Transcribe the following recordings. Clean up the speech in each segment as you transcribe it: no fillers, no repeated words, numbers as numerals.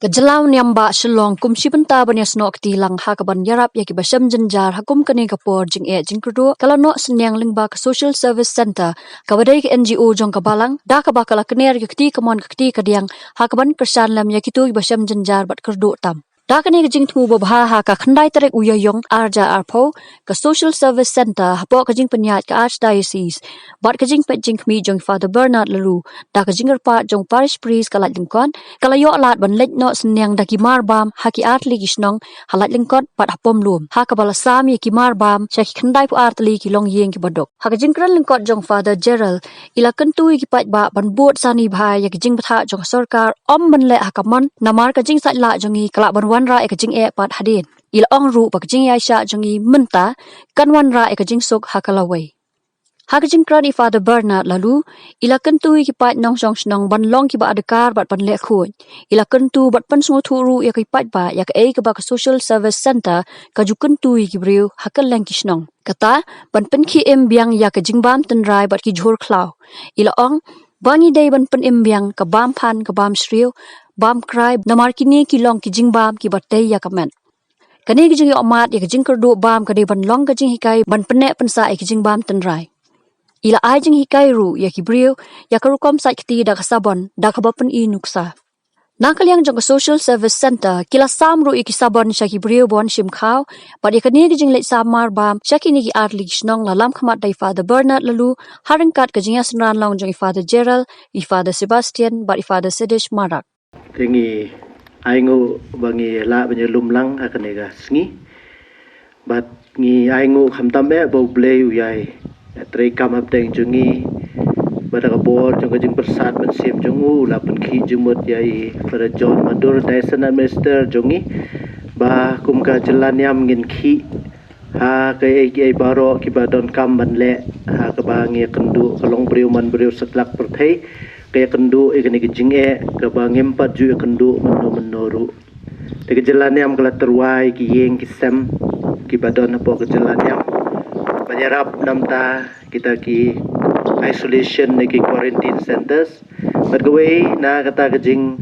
Kejelau Nyamba Shillong kum shibenta banya snok tilang hakaban yarap yaki basam jenjar hakum kene kapor jing jingkrudo kalau no Synniang Lyngba ke Social Service Center kabadai ke NGO jong kabalang da kabakala kener yakti kamon kakti kadiang hakaban kersan lam yakitu basam jenjar bat kerdo tam. Da kene kejing temu babha ha ka khandai terek uyayong arja arpo ke Social Service Center hapo kejing penyat ke Archdiocese bat kejing pejing kmi jong Father Bernard lalu da kejing erpat jong parish priest kalat lingkon kalayo lat ban lek no Synniang da kimar bam haki artli kisnong halat lingkon pat hapom lum ha ka balasam ye kimar bam syaki khandai pu artli kilong yeng ki badok ha kejing kran lingkon jong Father Gerald ila kentui ki pat ba ban buat sani bhai ye kejing batha jong sarkar om ban le hakamon namar kejing sat la jongi kala ban wan ra ekajing pat hadin ila ong ru pakajing yaisha jongi menta kan wan ra ekajing sok hakalawai hakajing krani Father Bernard lalu ila kentui ki pat nong song snong ban long ki ba adekar bat ban le khut ila kentu bat pan sungu thuru ya ki pat ba ya ka ka ba ka Social Service Center ka ju kentui ki briu hakal lang ki snong kata ban pen ki em biang ya ka jingbam ten rai bat ki jhur klau ila ong bangi dei ban pen em biang ka bam phan ka bam shriu bam cry namar kini kilong ki jingbam ki batei ya kamen kani ki jing omat ya ki jing kerdu bam kade ban long ka jing hikai ban penek pensa ki jingbam tenrai ila ai jing hikai ru ya ki brio ya karukom sai kiti da kasabon da kabapen I nuksa nakaliang jong Social Service Center kila sam ru ki sabon syaki brio bon shim khau padi kani ki jing let samar bam syaki ni ki arli snong lalam khamat dai Father Bernard lalu haringkat ka jing asran long jong Father Gerald Father Sebastian ba Father Sedish marak Tengi aingu bangi la banyi lumlang akan ega sngi bat ngi aingu khamtambe bo blei uyai trei kam apteng jungi bada kabor jong jing persat ban sim jongu la pen khi jumut yai Father John Madur Dyson Minister jongi ba kum ka jalan yam ngin khi ha kai ai baro ki ba don kam ban le ha ka ba ngi kendu kalong briu man briu setlak perthei kaya kendu ikani kejing ke bangem pat ju kendu menoru de jalan yam kala terwai ki yeng ki sem ki badon apo ke jalan yam banyarap namta kita ki isolation ki quarantine centers but gawai na kata kejing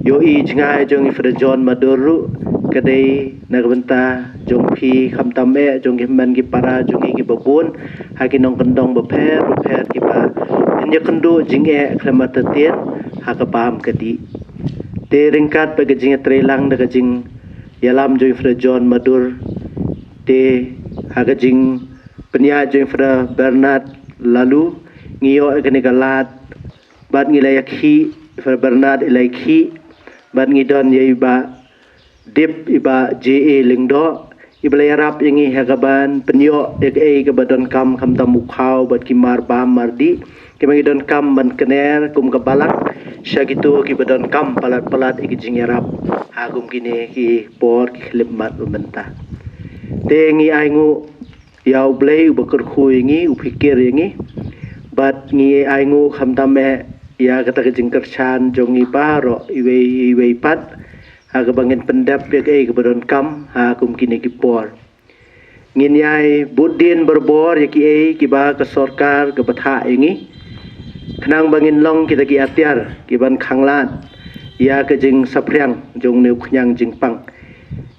yo I jingai jong Father John Maduru kadai nagbenta jong phi khamtam jong man ki para jong ki babun haki nong kendong bapher ki ba nya kendu jing klemat tien haka paham kedi te ringkat pe jing trelang de jing yalam jong Father John Madur te haka jing penya jong Father Bernard lalu ngiyo kene galat bat ngilaya khi Father Bernard ilai khi bat ngidon ye ba dip iba JA lingdo ibla yarap yangi hagaban penyo ek ke badon kam tamu khau bat kimar bam mardi kemangi don kam ban kener kum kabalak syagitu ki badon kam palat iki jingyarap agum kini ki por ki khlemat menta tengi aingu yau blei ubakur khui ngi upikir yangi bat ngi aingu khamtame ya kata jingkerchan jongi paro iwei pat aga bangin pendap ya ke badon kam agum kini ki por ngin yai budin berbor ya ki ba ke sarkar ke batha yangi kenang bangin long kita ki atiar ki ban khanglat ya ke jing sapriang jong neu khnyang jing pang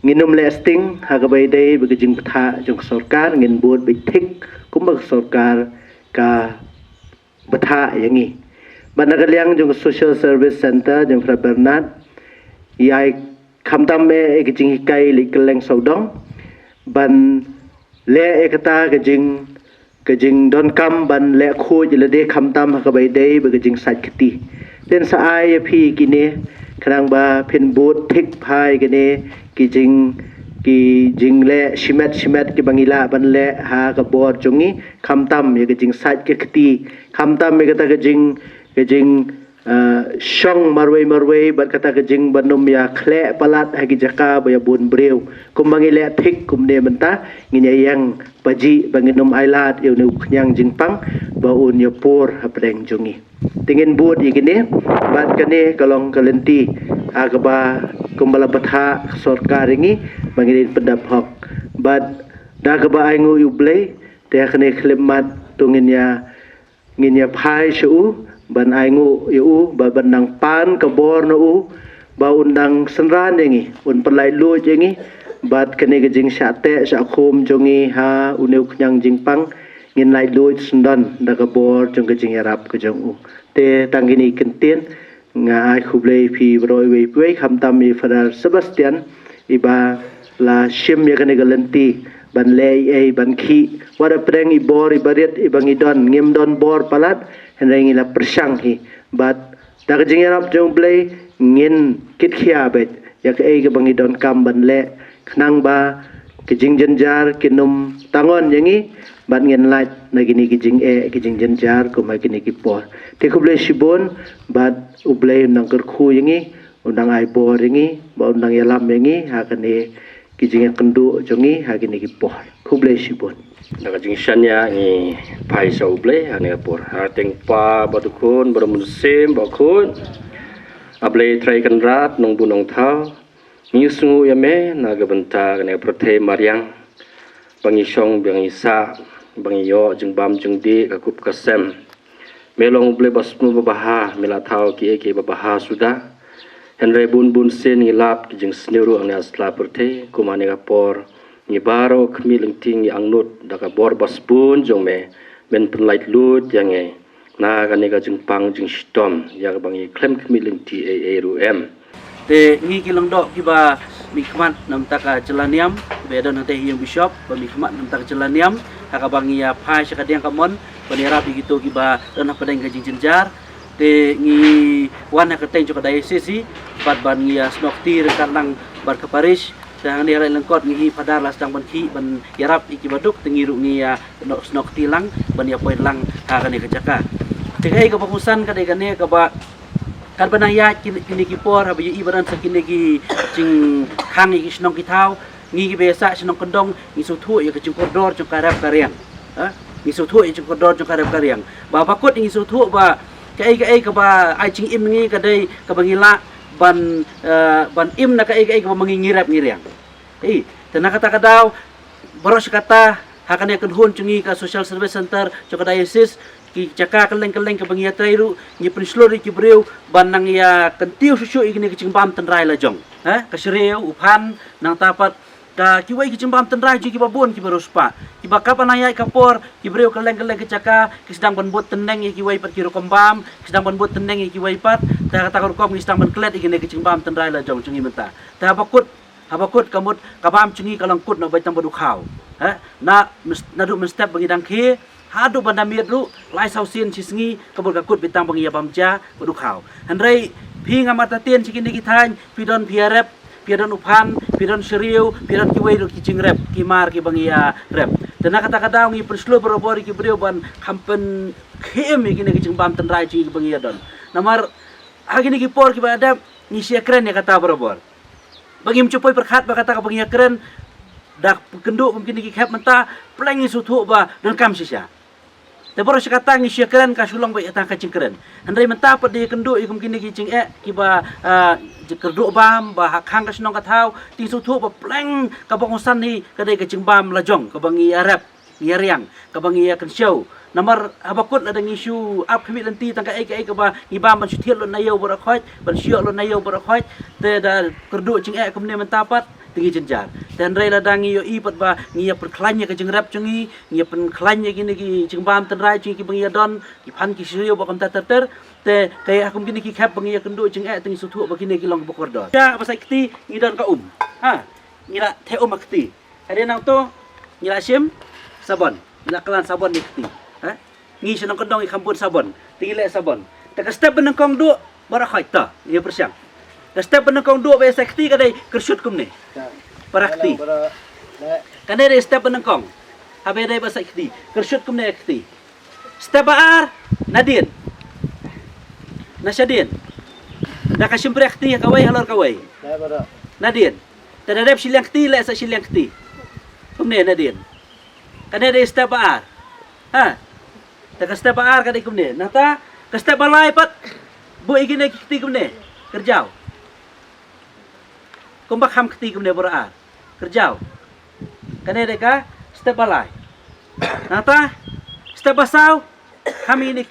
nginum lasting ha ga bai dei be jing patha jong sarkar ngin bot be thik kum ba sarkar ka batha yangi banagaliang jong Social Service Center jong Father Bernard yai khamtam me ke jing hikai likeleng saudong ban le ekata ke jing don kam ban le khu jile de khamtam ka bai dei be jing sat kiti den sa ai phi kine khrang ba phin bot thik phai kine ki jing le shimet ki bangila ban le ha ka bor jongi khamtam ye ke jing sat ke kiti khamtam me kata ke jing shong marwei bat kata ke jing banum ya khle palat hagi jaka baya bun breu kum bangile thik kum ne menta nginya yang paji banginum ailat eu nu khnyang jingpang baun ya por hapreng jongi tingin bud igine bat kane kalong kalenti agaba kumbala batha sarkar ingi bangile pendap hok bat dagaba aingu yublei te khane khlemat nginya phai shu ban aingu yu ba ban nang pan ka bor no ba undang senran yangi un perlai lu yangi bat kene ke jing syate sya khom jongi ha uneu knyang jing pang ngin lai lu sundan da ka bor jong ke jing yarap ke jong u te tangini kentien nga ai khublei phi broi wei pui kham tam mi Father Sebastian iba la shim ya kene galenti ban lei ei ban khi wada preng i bor i barit i bangi don ngim don bor palat henrei la persang hi bat da ka jing yarap jong blei ngin kit khia bet yak ei ke bangi don kam ban le khnang ba ke jing jenjar kinum tangon yangi bat ngin lait na gini ke jing jenjar ko mai gini ki por te khublei sibon bat ublei nang ker khu yangi undang ai bor yangi ba undang yalam yangi ha kane ki jing kendu jongi ha gini ki por khublei sibon daga jing shanya ni pai sa uble ane por ha teng pa badukun bermusim bakun able trai kan rat nong bunong thau ni sungu ya me na ga banta ne prothe mariang bangi song bangi sa bangi yo jing bam jing di ka kup kasem melong uble basmu babaha mela thau ki eke babaha sudah henre bun sen ni lap ki jing sneru ane asla prothe kumane ga por ni baro khmiling ting yang nut daga bor bas bun jong me men penlait lut yang e na ga ne ga jing pang jing stom ya ga bangi klem khmiling ti a ru em te ngi kilang dok kiba mikmat nam taka jelaniam bedon hate yang bishop ba mikmat nam taka jelaniam haka bangi ya phai sakadiang kamon panira begitu kiba dan apa deng gajing jenjar te ngi wana kateng joka diocese bat ban ngi ya snokti rekanang bar ke Paris dan ni rai lengkot ngi padar las dang ban ki ban yarap iki baduk tengi ru ngi ya snokti lang ban ya poin lang haka ne kejaka te kai ka pamusan kadai kane ka ba kan banaya kini ki por habi ibaran sa kini ki jing hangi ki snong ki thau ngi ki besa snong kendong ngi su thu ya ki jing koridor jong karap karyang ha ngi su thu jing koridor jong karap karyang ba bakut ngi su thu ba kai ka ba ai jing im ngi ka dai ka bangila ban im na kai ka mangi ngirap ngiriang tena kata kadaw boros kata hakane kan hon chungi ka social service center joka diocese ki jaka keleng ka bangia trairu ni prislori ki breu banang ya kentiu susu igini ki cimbam tenrai la jong ha ka sreu uphan nang tapat ka kiwai ki cimbam tenrai ji ki babon ki beruspa ki bakapan ayai kapor ki breu keleng ki jaka ki sedang banbut teneng ki wai pat ki rokombam ki sedang banbut teneng ki wai pat ta kata rokom ki sedang banklet igini ki cimbam tenrai la jong chungi menta ta habakut kamut kabam chungi kalangkut na baitam badu khaw ha na nadu mestep bagi dang khi hadu bandamir lu lai sausin cisngi kabul kakut bitang bangia bamja badu khaw handrai phi ngamata tien cikini kithan pidon piarep pidon uphan pidon shriu pidon kiwei lu kicing rep kimar ki bangia rep tena kata kadaw ngi perslo berobori ki breu ban kampen khem igini kicing bam tenrai ci bangia don namar agini ki por ki badam ni siakren ya kata berobor bagi mencupoi perkhat bakata ka bangia keren dak kenduk mungkin ki khap menta plangi sutu ba dan kam sisa te boros kata ngi siakren ka sulong ba yata ka cingkeren handai menta pat di kenduk ikum kini ki cing ki ba kerduk bam ba hakhang ka sinong ka thau ti sutu ba plang ka bangusan ni ka dai ka cing bam lajong ka bangi arab riang ka bangi kan show namar habakut ada ngisu ap khimi lenti tangka ai ka ba ngibam ban suthiat lo nayo bor khoj ban syok lo nayo bor khoj te da kerduk cing kumne mentapat tinggi jenjar dan rai ladangi yo ipat ba ngia perklanya ke jengrap cungi ngia penklanya gini ki jengbam tenrai cungi ki bangia don ki pan ki siyo ba kam ter te kay akum gini ki khap bangia kendu jeng tinggi sutu ba gini ki long bokor do ya pasai kti ngidon ka ha ngira the akti ada nang to ngira sim sabon ngira kelan sabon ni kti ha ngi senong kendong i kampun sabon tinggi le sabon te ka step benang kong du bara khoi ta ngia persiang ka step benang kong du ba sakti kadai kersyut kumne parakti kane re step benengkong habe dai basa ikti kersyut kumne ikti step ar nadin nasyadin da ka simpre ikti kawai halor kawai nadin tadadep silang ikti le sa silang ikti kumne nadin kane re step ar ha da ka step ar kadai kumne nata ka step balai pat bu igine ikti kumne kerjau kumbak ham ikti kumne bora kerjau kane deka step balai nata step basau kami ini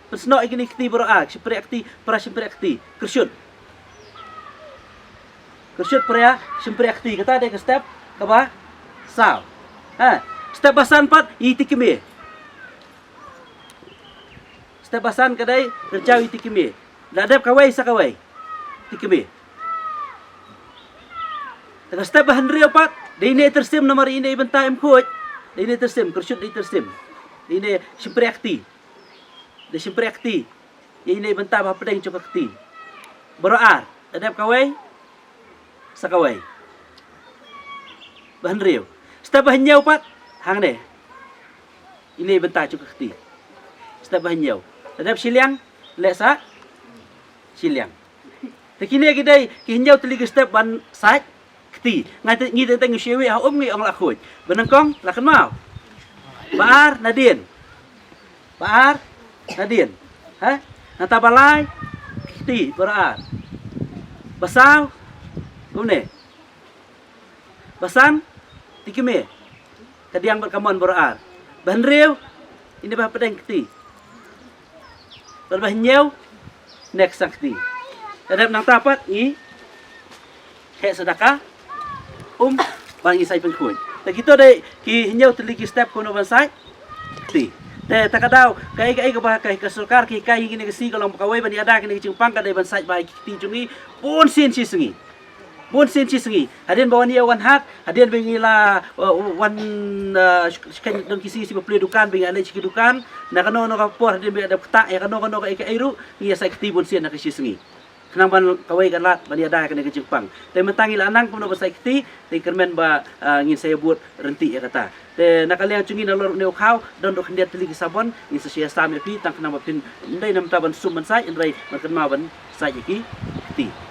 pesno igini kti boro ak sipre akti para sipre akti kersyut Kersyut pria simpre akti kata dek step kaba saw. Step basan pat itikimi. Step basan kadai kerjau itikimi. Dadap kawai sakawai. Tikimi. Tengah step bahan rio pat, ini tersim nomor ini bentar kuat. Ini tersim, kersyut ini tersim. Ini simpre akti. Dia simpre akti. Ini bentar apa pedang cukup akti. Beroar, dadap kawai sakawai. Bahan rio. Step bahan nyau pat, hang ne. Ini bentar cukup akti. Step bahan nyau. Dadap Synniang, leksa Synniang. Tekini kita kinyau teliga step ban side kti. Ngi teng syewi ha ngi ong la khoj. Benengkong la kan mau. Baar Nadien. Baar Nadien. Nata balai kti beraar. Basaw gune. Basan tikime. Kadiang berkamon beraar. Ban riu ini bah pedang kti. Bah nyau next sakti. Dadap nang tapat ni hek sedekah bang isai pengkun. Tak kita dai ki hinyau teliki step kono bansai. Ti. Te takadau kai ke bah kai ke sarkar ki kai gini ke si kalau kawai bani ada kini jingpang kadai bansai bai ti jungi pun sin si sengi. Pun sin si sengi. Hadian bawa ni wan hak, hadian bengila wan kan dong kisi si beli dukan beng ada ciki dukan. Nak kano no kapor hadian be ada petak ya kano ka airu ni sai ti pun sin nak si sengi. Kenang ban kawai kan lat bani ada kena ke Jepang. Tapi mentangi lanang pun bersai kiti, tapi kermen ba ngin saya buat renti ya kata. Tapi nak kalian cungi nalor neu kau dan dok hendak teligi sabon ngin sesia sami pi tang kenang bapin ndai nam taban sum ban sai ndai makan ma ban sai ki kiti.